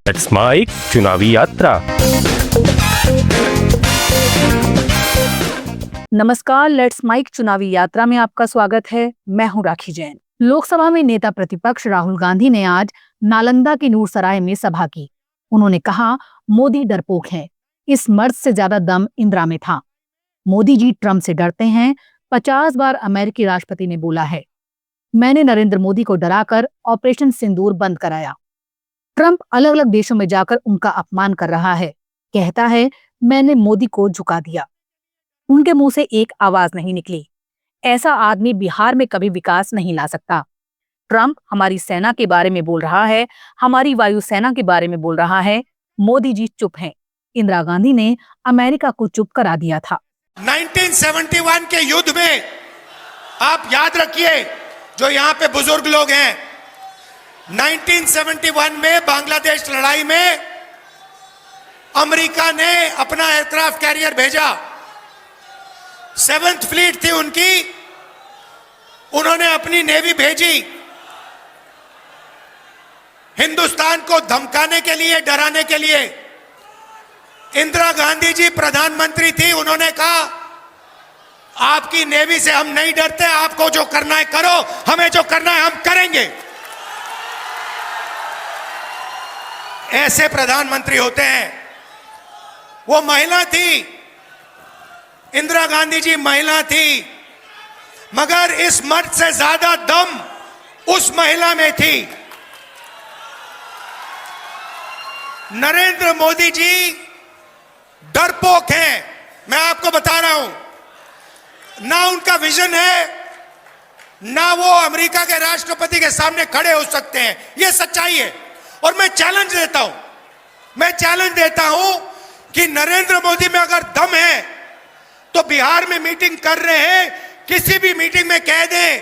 Let's mic चुनावी यात्रा। नमस्कार, लेट्स माइक चुनावी यात्रा में आपका स्वागत है। मैं हूं राखी जैन। लोकसभा में नेता प्रतिपक्ष राहुल गांधी ने आज नालंदा के नूरसराय में सभा की। उन्होंने कहा, मोदी डरपोक है, इस मर्द से ज्यादा दम इंदिरा में था। मोदी जी ट्रंप से डरते हैं, 50 बार अमेरिकी राष्ट्रपति ने बोला है। मैंने नरेंद्र मोदी को डराकर ऑपरेशन सिंदूर बंद कराया। ट्रंप अलग अलग देशों में जाकर उनका अपमान कर रहा है, कहता है मैंने मोदी को झुका दिया। उनके मुंह से एक आवाज नहीं निकली। ऐसा आदमी बिहार में कभी विकास नहीं ला सकता। ट्रंप हमारी सेना के बारे में बोल रहा है, हमारी वायुसेना के बारे में बोल रहा है। मोदी जी चुप हैं। इंदिरा गांधी ने अमेरिका को चुप करा दिया था। 1971 के युद्ध में आप याद रखिए, जो यहाँ पे बुजुर्ग लोग हैं, 1971 में बांग्लादेश लड़ाई में अमेरिका ने अपना एयरक्राफ्ट कैरियर भेजा। 7th फ्लीट थी उनकी, उन्होंने अपनी नेवी भेजी हिंदुस्तान को धमकाने के लिए, डराने के लिए। इंदिरा गांधी जी प्रधानमंत्री थी, उन्होंने कहा आपकी नेवी से हम नहीं डरते, आपको जो करना है करो, हमें जो करना है हम करेंगे। ऐसे प्रधानमंत्री होते हैं। वो महिला थी, इंदिरा गांधी जी महिला थी, मगर इस मर्द से ज्यादा दम उस महिला में थी। नरेंद्र मोदी जी डरपोक हैं। मैं आपको बता रहा हूं, ना उनका विजन है, ना वो अमेरिका के राष्ट्रपति के सामने खड़े हो सकते हैं। ये सच्चाई है। और मैं चैलेंज देता हूं कि नरेंद्र मोदी में अगर दम है तो बिहार में मीटिंग कर रहे हैं, किसी भी मीटिंग में कह दें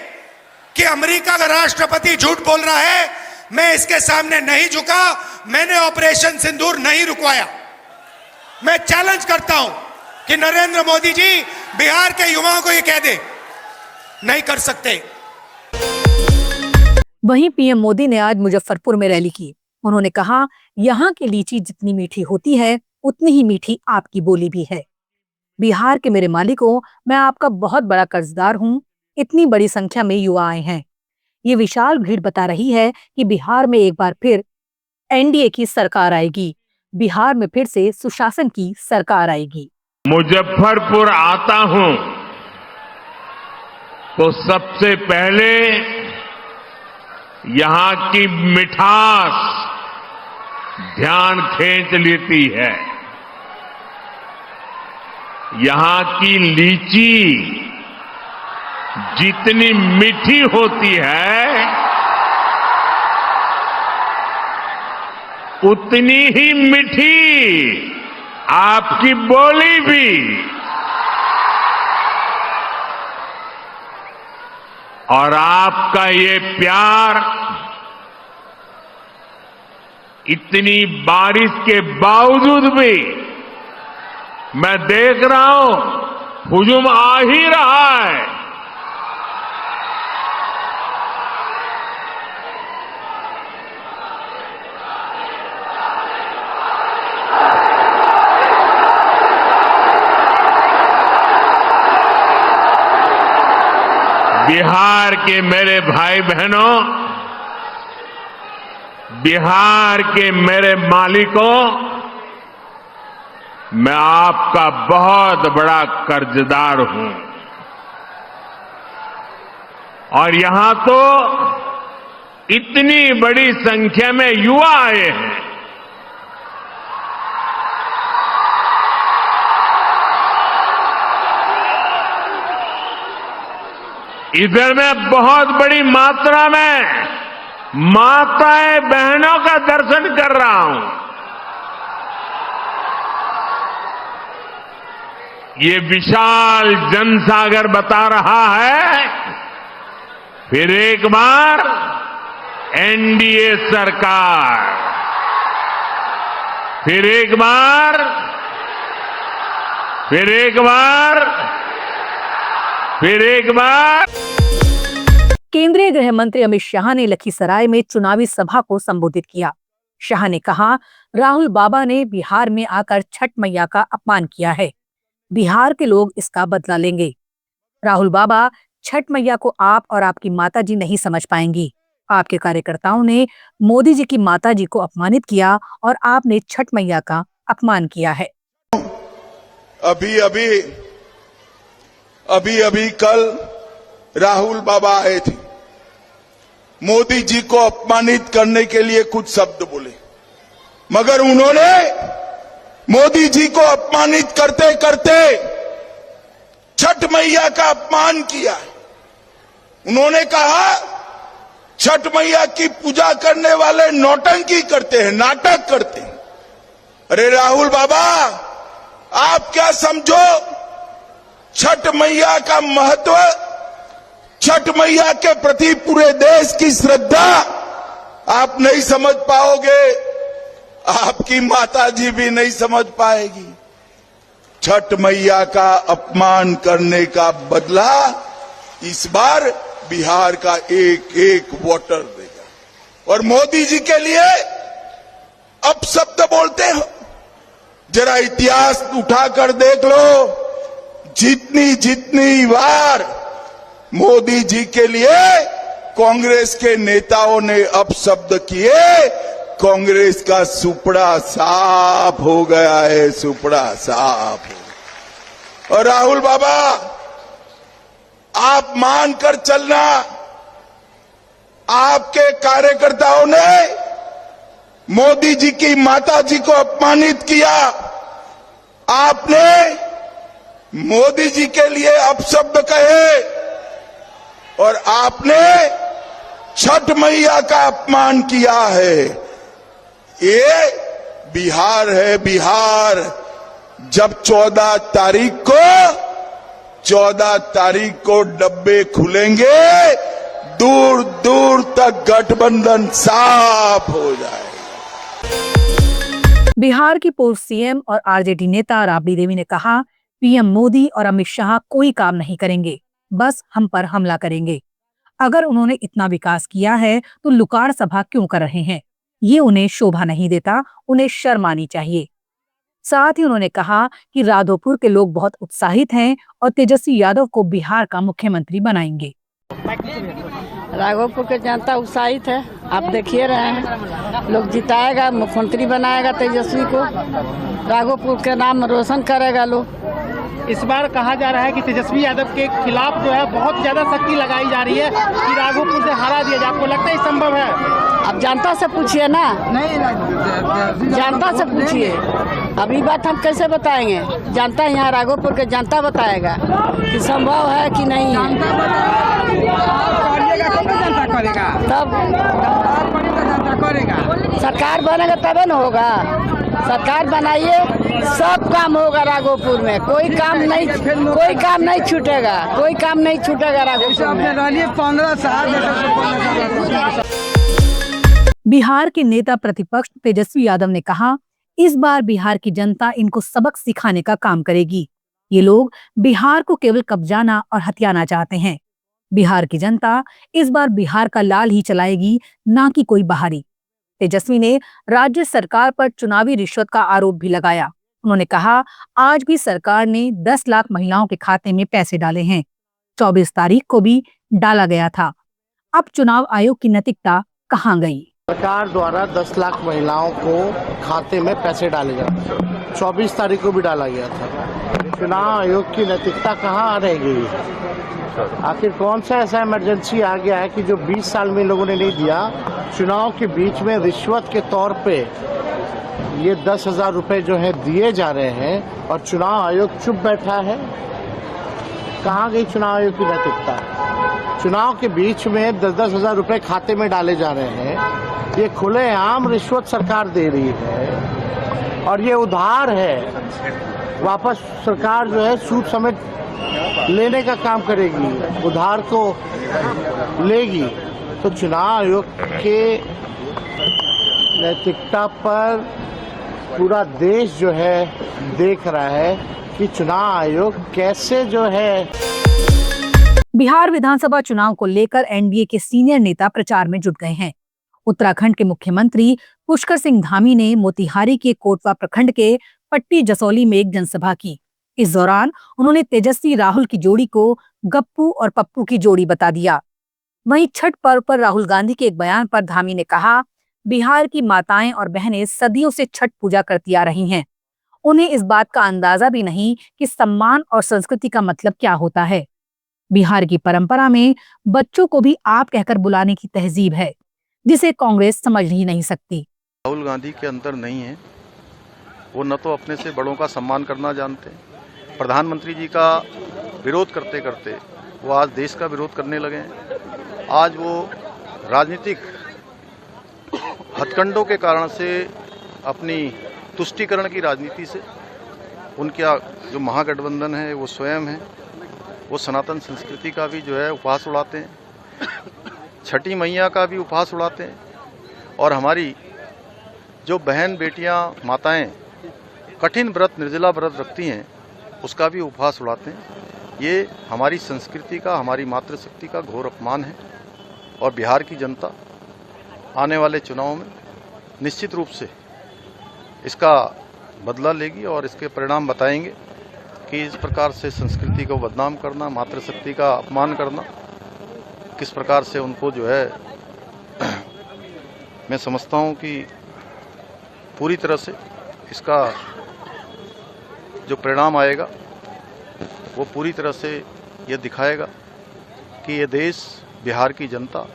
कि अमेरिका का राष्ट्रपति झूठ बोल रहा है, मैं इसके सामने नहीं झुका, मैंने ऑपरेशन सिंदूर नहीं रुकवाया। मैं चैलेंज करता हूं कि नरेंद्र मोदी जी बिहार के युवाओं को ये कह दे, नहीं कर सकते। वहीं पीएम मोदी ने आज मुजफ्फरपुर में रैली की। उन्होंने कहा, यहाँ की लीची जितनी मीठी होती है उतनी ही मीठी आपकी बोली भी है। बिहार के मेरे मालिकों, मैं आपका बहुत बड़ा कर्जदार हूँ। इतनी बड़ी संख्या में युवा आए हैं। ये विशाल भीड़ बता रही है कि बिहार में एक बार फिर एनडीए की सरकार आएगी। बिहार में फिर से सुशासन की सरकार आएगी। मुजफ्फरपुर आता हूं तो सबसे पहले यहां की मिठास ध्यान खींच लेती है। यहां की लीची जितनी मीठी होती है उतनी ही मीठी आपकी बोली भी। और आपका ये प्यार इतनी बारिश के बावजूद भी मैं देख रहा हूं हुजूम आ ही रहा है। बिहार के मेरे भाई बहनों, बिहार के मेरे मालिकों, मैं आपका बहुत बड़ा कर्जदार हूं। और यहां तो इतनी बड़ी संख्या में युवा आए हैं। इधर में बहुत बड़ी मात्रा में माताएं बहनों का दर्शन कर रहा हूं। ये विशाल जनसागर बता रहा है, फिर एक बार एनडीए सरकार, फिर एक बार केंद्रीय गृह मंत्री अमित शाह ने लखीसराय में चुनावी सभा को संबोधित किया। शाह ने कहा, राहुल बाबा ने बिहार में आकर छठ मैया का अपमान किया है। बिहार के लोग इसका बदला लेंगे। राहुल बाबा, छठ मैया को आप और आपकी माताजी नहीं समझ पाएंगी। आपके कार्यकर्ताओं ने मोदी जी की माताजी को अपमानित किया और आपने छठ मैया का अपमान किया है। अभी कल राहुल बाबा आए थे, मोदी जी को अपमानित करने के लिए कुछ शब्द बोले, मगर उन्होंने मोदी जी को अपमानित करते करते छठ मैया का अपमान किया। उन्होंने कहा छठ मैया की पूजा करने वाले नौटंकी करते हैं, नाटक करते हैं। अरे राहुल बाबा, आप क्या समझो छठ मैया का महत्व, छठ मैया के प्रति पूरे देश की श्रद्धा आप नहीं समझ पाओगे, आपकी माताजी भी नहीं समझ पाएगी। छठ मैया का अपमान करने का बदला इस बार बिहार का एक एक वोटर देगा। और मोदी जी के लिए अपशब्द बोलते हो, जरा इतिहास उठाकर देख लो, जितनी बार मोदी जी के लिए कांग्रेस के नेताओं ने अपशब्द किए, कांग्रेस का सुपड़ा साफ हो गया है, सुपड़ा साफ हो। और राहुल बाबा, आप मानकर चलना, आपके कार्यकर्ताओं ने मोदी जी की माताजी को अपमानित किया, आपने मोदी जी के लिए अपशब्द कहे और आपने छठ मैया का अपमान किया है। ये बिहार है, बिहार। जब 14 तारीख को डब्बे खुलेंगे, दूर दूर तक गठबंधन साफ हो जाएगा। बिहार की पूर्व सीएम और आरजेडी नेता राबड़ी देवी ने कहा, पीएम मोदी और अमित शाह कोई काम नहीं करेंगे, बस हम पर हमला करेंगे। अगर उन्होंने इतना विकास किया है तो लुकार सभा क्यों कर रहे हैं? ये उन्हें शोभा नहीं देता, उन्हें शर्म आनी चाहिए। साथ ही उन्होंने कहा कि राघोपुर के लोग बहुत उत्साहित हैं और तेजस्वी यादव को बिहार का मुख्यमंत्री बनाएंगे। राघोपुर के जनता उत्साहित है, आप देखिए रहे हैं, लोग जिताएगा, मुख्यमंत्री बनाएगा तेजस्वी को, राघोपुर के नाम रोशन करेगा लोग। इस बार कहा जा रहा है कि तेजस्वी यादव के खिलाफ जो है बहुत ज्यादा शक्ति लगाई जा रही है कि राघोपुर से हरा दिया जाए। आपको लगता है संभव है? अब जनता से पूछिए ना, नहीं, जनता से पूछिए। अभी बात हम कैसे बताएंगे? जनता, यहाँ राघोपुर के जनता बताएगा कि संभव है कि नहीं है। जनता करेगा, तब जनता करेगा, सरकार बनेगा तबे न होगा। सरकार बनाइए, सब काम होगा राघोपुर में। कोई काम नहीं छूटेगा, कोई काम नहीं छूटेगा राघोपुर में। 15 साल। बिहार के नेता प्रतिपक्ष तेजस्वी यादव ने कहा, इस बार बिहार की जनता इनको सबक सिखाने का काम करेगी। ये लोग बिहार को केवल कब्जाना और हथियाना चाहते हैं। बिहार की जनता इस बार बिहार का लाल ही चलाएगी, ना कि कोई बाहरी। तेजस्वी ने राज्य सरकार पर चुनावी रिश्वत का आरोप भी लगाया। उन्होंने कहा, आज भी सरकार ने 10 लाख महिलाओं के खाते में पैसे डाले हैं। 24 तारीख को भी डाला गया था। अब चुनाव आयोग की नैतिकता कहां गई? सरकार द्वारा 10 लाख महिलाओं को खाते में पैसे डाले जाते, 24 तारीख को भी डाला गया था। चुनाव आयोग की नैतिकता कहाँ रह गई? आखिर कौन सा ऐसा इमरजेंसी आ गया है कि जो 20 साल में लोगों ने नहीं दिया? चुनाव के बीच में रिश्वत के तौर पे ये 10,000 रुपए जो है दिए जा रहे हैं और चुनाव आयोग चुप बैठा है। कहाँ गई चुनाव आयोग की नैतिकता? चुनाव के बीच में 10-10 हजार रुपए खाते में डाले जा रहे हैं। ये खुलेआम रिश्वत सरकार दे रही है और ये उधार है। वापस सरकार जो है सूद समेत लेने का काम करेगी, उधार को लेगी। तो चुनाव आयोग के नैतिकता पर पूरा देश जो है देख रहा है कि चुनाव आयोग कैसे जो है। बिहार विधानसभा चुनाव को लेकर एनडीए के सीनियर नेता प्रचार में जुट गए हैं। उत्तराखंड के मुख्यमंत्री पुष्कर सिंह धामी ने मोतिहारी के कोटवा प्रखंड के पट्टी जसौली में एक जनसभा की। इस दौरान उन्होंने तेजस्वी राहुल की जोड़ी को गप्पू और पप्पू की जोड़ी बता दिया। वहीं छठ पर्व पर राहुल गांधी के एक बयान पर धामी ने कहा, बिहार की माताएं और बहनें सदियों से छठ पूजा करती आ रही हैं। उन्हें इस बात का अंदाजा भी नहीं कि सम्मान और संस्कृति का मतलब क्या होता है। बिहार की परंपरा में बच्चों को भी आप कहकर बुलाने की तहजीब है, जिसे कांग्रेस समझ ही नहीं सकती। राहुल गांधी के अंदर नहीं है। वो न तो अपने से बड़ों का सम्मान करना जानते, प्रधानमंत्री जी का विरोध करते करते वो आज देश का विरोध करने लगे हैं। आज वो राजनीतिक हथकंडों के कारण से, अपनी तुष्टीकरण की राजनीति से, उनका जो महागठबंधन है वो स्वयं है, वो सनातन संस्कृति का भी जो है उपहास उड़ाते हैं, छठी मैया का भी उपहास उड़ाते हैं, और हमारी जो बहन बेटियां माताएं कठिन व्रत निर्जला व्रत रखती हैं उसका भी उपहास उड़ाते हैं। ये हमारी संस्कृति का, हमारी मातृशक्ति का घोर अपमान है। और बिहार की जनता आने वाले चुनाव में निश्चित रूप से इसका बदला लेगी और इसके परिणाम बताएंगे कि इस प्रकार से संस्कृति को बदनाम करना, मातृशक्ति का अपमान करना, किस प्रकार से उनको जो है मैं समझता हूं कि पूरी तरह से इसका जो परिणाम आएगा वो पूरी तरह से ये दिखाएगा कि ये देश, बिहार की जनता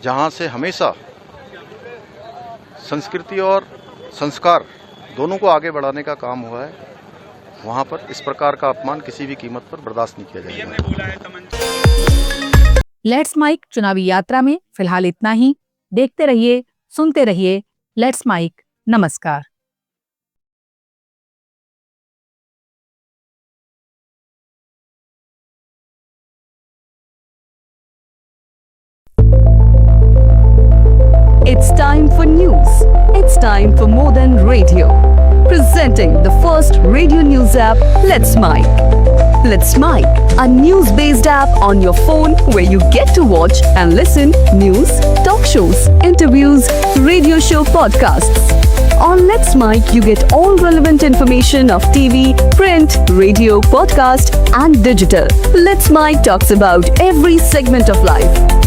जहां से हमेशा संस्कृति और संस्कार दोनों को आगे बढ़ाने का काम हुआ है, वहां पर इस प्रकार का अपमान किसी भी कीमत पर बर्दाश्त नहीं किया जाएगा। लेट्स माइक चुनावी यात्रा में फिलहाल इतना ही। देखते रहिए, सुनते रहिए लेट्स माइक। नमस्कार। It's time for news. It's time for more than radio. Presenting the first radio news app, Let's Mic. Let's Mic, a news-based app on your phone where you get to watch and listen news, talk shows, interviews, radio show podcasts. On Let's Mic, you get all relevant information of TV, print, radio, podcast, and digital. Let's Mic talks about every segment of life.